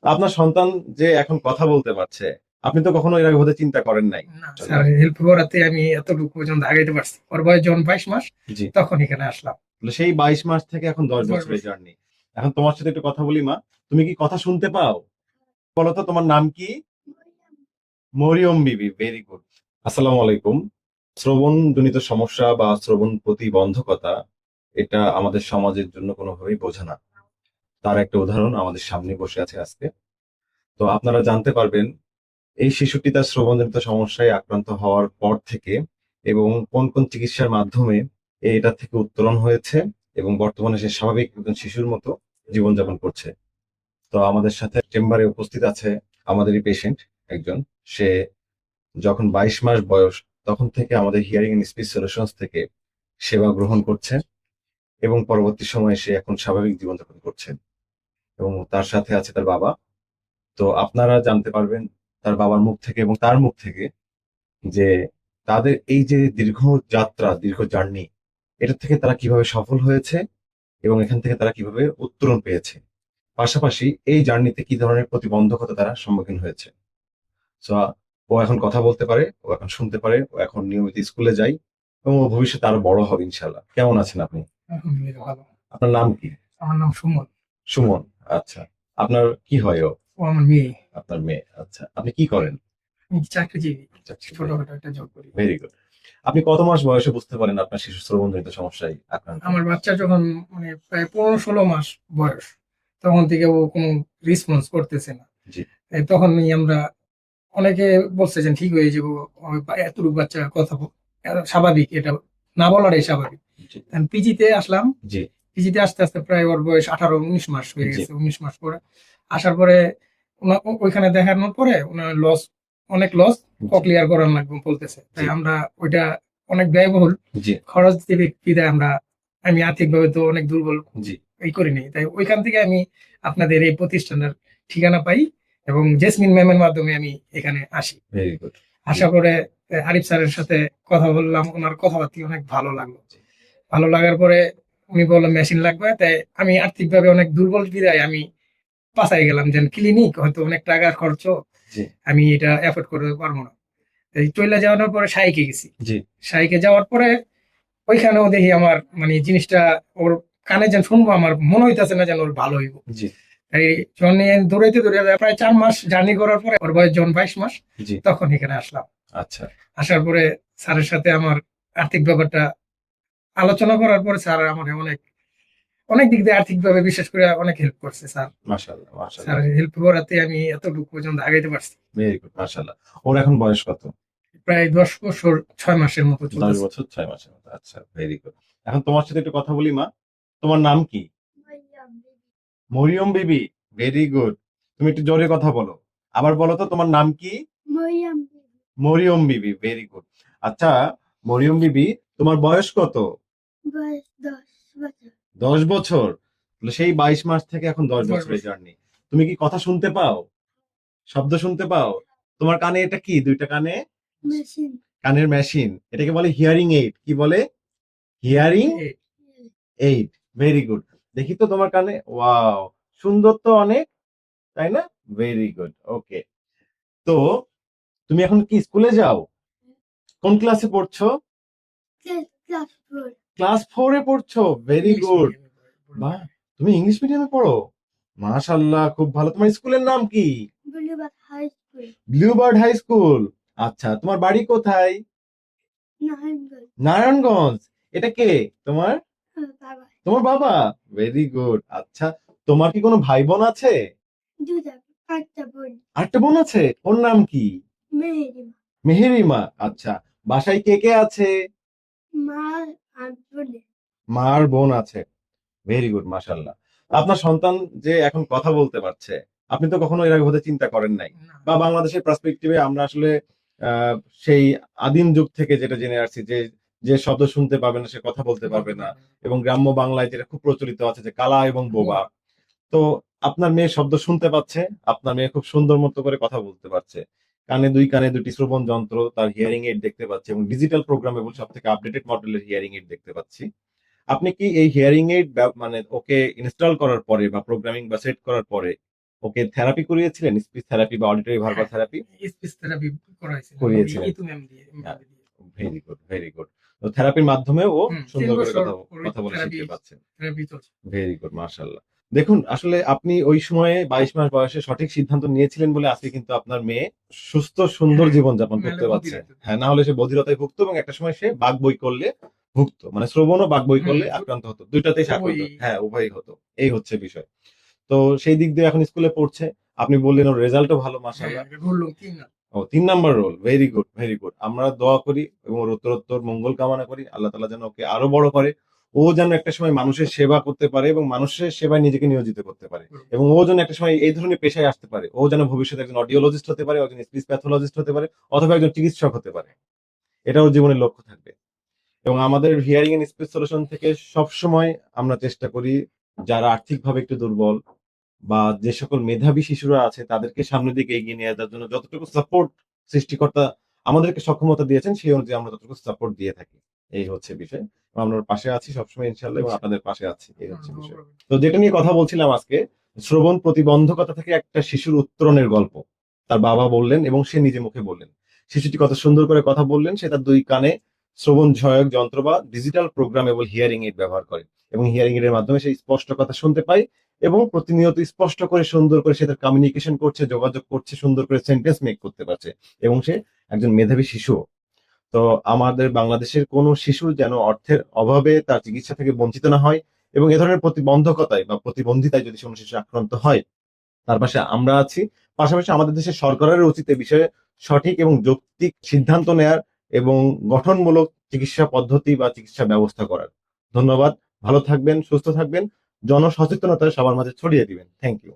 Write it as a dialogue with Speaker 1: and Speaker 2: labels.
Speaker 1: আপনার সন্তান যে এখন কথা বলতে পারছে, আপনি তো কখনো এর আগে হতে চিন্তা করেন নাই?
Speaker 2: না স্যার, হেল্প করাতে আমি এতটুকু পর্যন্ত আগাইতে পারছি। ওর বয়স যখন 22 মাস,
Speaker 1: জি।
Speaker 2: তখন এখানে আসলাম।
Speaker 1: তাহলে সেই 22 মাস থেকে এখন 10
Speaker 2: দশ
Speaker 1: বছরের
Speaker 2: বছর
Speaker 1: জার্নি। এখন তোমার সাথে একটু কথা বলি মা। তুমি কি কথা শুনতে পাও? বলো তো তোমার নাম কি? মরিয়ম বিবি, ভেরি গুড। আসসালামু আলাইকুম। শ্রবণ জনিত সমস্যা বা শ্রবণ প্রতিবন্ধকতা এটা আমাদের সমাজের জন্য কোনোভাবেই বোঝা না। তার একটা উদাহরণ আমাদের সামনে বসে আছে আজকে। তো আপনারা জানতে পারবেন এই শিশুটি তার শ্রবণজনিত সমস্যায় আক্রান্ত হওয়ার পর থেকে এবং কোন কোন চিকিৎসার মাধ্যমে এটা থেকে উত্তরণ হয়েছে এবং বর্তমানে সে স্বাভাবিক একজন শিশুর মতো জীবনযাপন করছে। তো আমাদের সাথে চেম্বারে উপস্থিত আছে আমাদেরই পেশেন্ট একজন। সে যখন 22 মাস বয়স তখন থেকে আমাদের হিয়ারিং এন্ড স্পিচ সলিউশনস থেকে সেবা গ্রহণ করছে এবং পরবর্তী সময়ে সে এখন স্বাভাবিক জীবনযাপন করছে এবং তার সাথে আছে তার বাবা। তো আপনারা জানতে পারবেন তার বাবার মুখ থেকে এবং তার মুখ থেকে যে তাদের এই যে দীর্ঘ যাত্রা, দীর্ঘ জার্নি, এটা থেকে তারা কিভাবে সফল হয়েছে এবং এখান থেকে তারা কিভাবে উত্তরণ পেয়েছে। পাশাপাশি এই জার্নিতে কি ধরনের প্রতিবন্ধকতা তারা সম্মুখীন হয়েছে। সো ও এখন কথা বলতে পারে, ও এখন শুনতে পারে, ও এখন নিয়মিত স্কুলে যায় এবং ও ভবিষ্যতে আরো বড় হবে ইনশাল্লাহ। কেমন আছেন আপনি?
Speaker 2: আলহামদুলিল্লাহ ভালো।
Speaker 1: আপনার নাম কি?
Speaker 2: আমার নাম সুমন।
Speaker 1: সুমন। আচ্ছা। আপনার কি হয় ও?
Speaker 2: ও আমার মেয়ে।
Speaker 1: আপনার মেয়ে। আচ্ছা, আপনি কি করেন?
Speaker 2: আমি চাকরিজীবী,
Speaker 1: চাকরি করেন।
Speaker 2: ছোটখাটো একটা জব করি।
Speaker 1: Very good. আপনি কত মাস বয়সে বুঝতে পারেন আপনার শিশু শ্রবণজনিত সমস্যায় আক্রান্ত?
Speaker 2: আমার বাচ্চা যখন মানে প্রায় 15-16 মাস বয়স, তখন থেকে ও কোনো রেসপন্স করতেছে না।
Speaker 1: জি।
Speaker 2: তখনই আমরা অনেকে বলছে যে ঠিক হয়ে যাবো, এতটুকু বাচ্চা কথা স্বাভাবিক, এটা না বলাটাই স্বাভাবিক।
Speaker 1: জি।
Speaker 2: পিজিতে আসলাম।
Speaker 1: জি।
Speaker 2: পিজিতে আস্তে আস্তে প্রায় ওর বয়স 18-19 মাস হয়ে
Speaker 1: জি।
Speaker 2: গেছে। 19 মাস পরে আসার পরে ওইখানে দেখানোর পরে ওনার লস, অনেক লস,
Speaker 1: জি।
Speaker 2: ক্লিয়ার করার লাগবে বলতেছে।
Speaker 1: জি।
Speaker 2: তাই আমরা ওইটা অনেক ব্যয়বহুল
Speaker 1: জি।
Speaker 2: খরচ দিবে বিধায় আমি আর্থিকভাবে তো অনেক দুর্বল,
Speaker 1: জি।
Speaker 2: এই করিনি। তাই ওইখান থেকে আমি আপনাদের এই প্রতিষ্ঠানের ঠিকানা পাই এবং জেসমিন ম্যামের মাধ্যমে আমি এখানে আসি।
Speaker 1: Very good. জি।
Speaker 2: আশা করে আরিফ স্যারের সাথে কথা বললাম, ওনার কথাবার্তা অনেক ভালো লাগলো।
Speaker 1: জি।
Speaker 2: ভালো লাগার পরে উনি বললো মেশিন লাগবে। তাই আমি আর্থিকভাবে অনেক দুর্বল বিধায় আমি পাছায় গেলাম যে ক্লিনিক হয়তো অনেক টাকা খরচ,
Speaker 1: জি।
Speaker 2: আমি এটা এফোর্ড করতে পারবো না। এই চলে যাওয়ার পরে শাইকে গেছি।
Speaker 1: জি।
Speaker 2: শাইকে যাওয়ার পরে ওইখানেও দেখি আমার মানে জিনিসটা ওর কানে যেন শুনবো, আমার মনে হইতেছে না যেন ওর ভালো হইব।
Speaker 1: জি।
Speaker 2: এই জন্য দৌড়াইতে দৌড়াইতে প্রায় 4 মাস জার্নি করার পরে ওর বয়স যখন 22 মাস,
Speaker 1: জি।
Speaker 2: তখন এখানে আসলাম।
Speaker 1: আচ্ছা।
Speaker 2: আসার পরে স্যারের সাথে আমার আর্থিক ব্যাপারটা আলোচনা করার পরে স্যার আমার অনেক অনেক দিক দিয়ে আর্থিকভাবে বিশেষ করে অনেক হেল্প করছে স্যার।
Speaker 1: মাশাআল্লাহ, মাশাআল্লাহ।
Speaker 2: স্যার হেল্প করাতে আমি এতটুকু পর্যন্ত আগাইতে পারছি।
Speaker 1: ভেরি গুড, মাশাআল্লাহ। ওর এখন বয়স কত?
Speaker 2: প্রায় 10 বছর 6 মাসের মতো
Speaker 1: 10
Speaker 2: চলতেছে।
Speaker 1: বছর 6 মাসের মতো। আচ্ছা, ভেরি গুড। এখন তোমার সাথে একটু কথা বলি মা। তোমার নাম কি? মরিয়ম বিবি, ভেরি গুড। তুমি একটু জোরে কথা বলো। আবার বলো তো তোমার নাম কি? মরিয়ম বিবি, ভেরি গুড। আচ্ছা, মরিয়ম বিবি, তোমার বয়স কত? 10 বছর। তাহলে সেই 22 মাস থেকে এখন 10 বছরের
Speaker 2: 10 বছর।
Speaker 1: জার্নি। তুমি কি কথা শুনতে পাও? শব্দ শুনতে পাও? তোমার কানে এটা কি? দুইটা কানে কানের মেশিন। এটাকে বলে হিয়ারিং এইড। কি বলে? Hearing aid. Very good. দেখি তো তোমার কানে। ওয়াও! সুন্দর তো অনেক, তাই না? Very good. ওকে। তো তুমি এখন কি স্কুলে যাও? কোন ক্লাসে পড়ছো? ক্লাস 4 এ পড়ছো। Very
Speaker 2: English
Speaker 1: good.
Speaker 2: মিডিয়ামে
Speaker 1: বাহ! তুমি ইংলিশ মিডিয়ামে পড়ো? মাশাআল্লাহ, খুব ভালো। তোমার স্কুলের নাম কি? Bluebird high school. আচ্ছা, তোমার বাড়ি কোথায়? নারায়ণগঞ্জ। এটা কে? তোমার? তোমার বাবা? Very good. আচ্ছা, তোমার কি কোনো ভাই বোন আছে? আরেকটা বোন আছে? ওর নাম কি? মেহেরিমা। আচ্ছা, বাসায় কে কে আছে? মা আর বোন আছে। ভেরি গুড, মাশাআল্লাহ। আপনার সন্তান যে এখন কথা বলতে পারছে, আপনি তো কখনো এর আগে হতে চিন্তা করেন নাই।
Speaker 2: না।
Speaker 1: বা বাংলাদেশের পার্সপেক্টিভে আমরা আসলে সেই আদিম যুগ থেকে যেটা জেনে আসছি যে যে শব্দ শুনতে পাবে না সে কথা বলতে পারবে না, এবং গ্রাম্য বাংলায় যেটা খুব প্রচলিত আছে যে কালা এবং বোবা। তো আপনার মেয়ে শব্দ শুনতে পাচ্ছে, আপনার মেয়ে খুব সুন্দর মতো করে কথা বলতে পারছে। দুই কানে দুটি শ্রবণ যন্ত্র, তার হিয়ারিং এইড দেখতে পাচ্ছে এবং ডিজিটাল প্রোগ্রামেবল সব থেকে আপডেটেড মডেলের হিয়ারিং এইড দেখতে পাচ্ছি। আপনি কি এই হিয়ারিং এইড মানে ওকে ইনস্টল করার পরে বা প্রোগ্রামিং বা সেট করার পরে ওকে থেরাপি করিয়েছিলেন, স্পিচ থেরাপি বা অডিটরি ভার্বাল
Speaker 2: হ্যাঁ।
Speaker 1: থেরাপি
Speaker 2: স্পিচ থেরাপি করাইছিল
Speaker 1: করিয়েছিলেন।
Speaker 2: ইতু ম্যাম দিয়ে
Speaker 1: হ্যাঁ। Very good, very good. তো থেরাপির মাধ্যমে ও
Speaker 2: তিন
Speaker 1: সুন্দর করে
Speaker 2: বছর
Speaker 1: কথা বলে
Speaker 2: থেরাপি
Speaker 1: শিখতে পারছেন।
Speaker 2: থেরাপি চলছে।
Speaker 1: ভেরি গুড, মাশাআল্লাহ। দেখুন আসলে আপনি ওই সময়ে 22 মাস বয়সে সঠিক সিদ্ধান্ত নিয়েছিলেন বলে আজকে কিন্তু আপনার মেয়ে সুস্থ সুন্দর
Speaker 2: হ্যাঁ,
Speaker 1: জীবনযাপন
Speaker 2: নাহলে
Speaker 1: করতে পারছে।
Speaker 2: বধির হতো।
Speaker 1: হ্যাঁ, না হলে সে বধিরতায় ভুগতো এবং একটা সময় সে বাক বই করলে ভুগতো। মানে শ্রবণ ও বাক বই করলে আক্রান্ত হতো। দুইটাতেই সে আক্রান্ত
Speaker 2: উভয়ই।
Speaker 1: হ্যাঁ, উভয়ই হতো। এই হচ্ছে বিষয়। তো সেই দিক দিয়ে এখন স্কুলে পড়ছে। আপনি বললেন ওর রেজাল্টও ভালো
Speaker 2: হ্যাঁ,
Speaker 1: মাশাআল্লাহ।
Speaker 2: ঘুরলুম 3 না।
Speaker 1: ও 3 number roll. Very good, very good. আমরা দোয়া করি এবং ওর উত্তরোত্তর মঙ্গল কামনা করি। আল্লাহ তাআলা যেন ওকে আরো বড় করে। ও যেন একটা সময় মানুষের সেবা করতে পারে এবং মানুষের সেবায় নিজেকে নিয়োজিত করতে পারে। এবং ও যেন একটা সময় এই ধরনের পেশায় আসতে পারে। ও যেন ভবিষ্যতে একজন অডিওলজিস্ট হতে পারে, একজন স্পিচ প্যাথোলজিস্ট হতে পারে অথবা একজন চিকিৎসক হতে পারে। এটা ওর জীবনের লক্ষ্য থাকবে। এবং আমাদের হিয়ারিং এন্ড স্পিচ সলিউশন থেকে সবসময় আমরা চেষ্টা করি যারা আর্থিকভাবে একটু দুর্বল বা যে সকল মেধাবী শিশুরা আছে তাদেরকে সামনের দিকে এগিয়ে নিয়ে যাওয়ার জন্য যতটুকু সাপোর্ট সৃষ্টিকর্তা আমাদেরকে সক্ষমতা দিয়েছেন সেই অনুযায়ী আমরা ততটুকু সাপোর্ট দিয়ে থাকি। এই হচ্ছে বিষয়। এবং আমরা ওর পাশে আছি সবসময় ইনশাআল্লাহ এবং আপনাদের পাশে আছি। এই হচ্ছে বিষয়। তো যেটা নিয়ে কথা বলছিলাম আজকে, শ্রবণ প্রতিবন্ধকতা থেকে একটা শিশুর উত্তরণের গল্প। তার বাবা বললেন এবং সে নিজে মুখে বললেন। শিশুটি কত সুন্দর করে কথা বললেন, সে তার 2 কানে শ্রবণ সহায়ক যন্ত্র বা ডিজিটাল প্রোগ্রামেবল হিয়ারিং এইড ব্যবহার করে এবং হিয়ারিং এর মাধ্যমে সে স্পষ্ট কথা শুনতে পায় এবং প্রতিনিয়ত স্পষ্ট করে সুন্দর করে সে তার কমিউনিকেশন করছে, যোগাযোগ করছে, সুন্দর করে সেন্টেন্স মেক করতে পারছে এবং সে একজন মেধাবী শিশু। তো আমাদের বাংলাদেশের কোনো শিশু যেন অর্থের অভাবে তার চিকিৎসা থেকে বঞ্চিত না হয় এবং এ ধরনের প্রতিবন্ধকতায় বা প্রতিবন্ধিতায় যদি কোনো শিশু আক্রান্ত হয় তার পাশে আমরা আছি। পাশাপাশি আমাদের দেশের সরকারের উচিত এ বিষয়ে সঠিক এবং যৌক্তিক সিদ্ধান্ত নেয়ার এবং গঠনমূলক চিকিৎসা পদ্ধতি বা চিকিৎসা ব্যবস্থা করার। ধন্যবাদ। ভালো থাকবেন, সুস্থ থাকবেন। জনসচেতনতা সবার মাঝে ছড়িয়ে দিবেন। Thank you.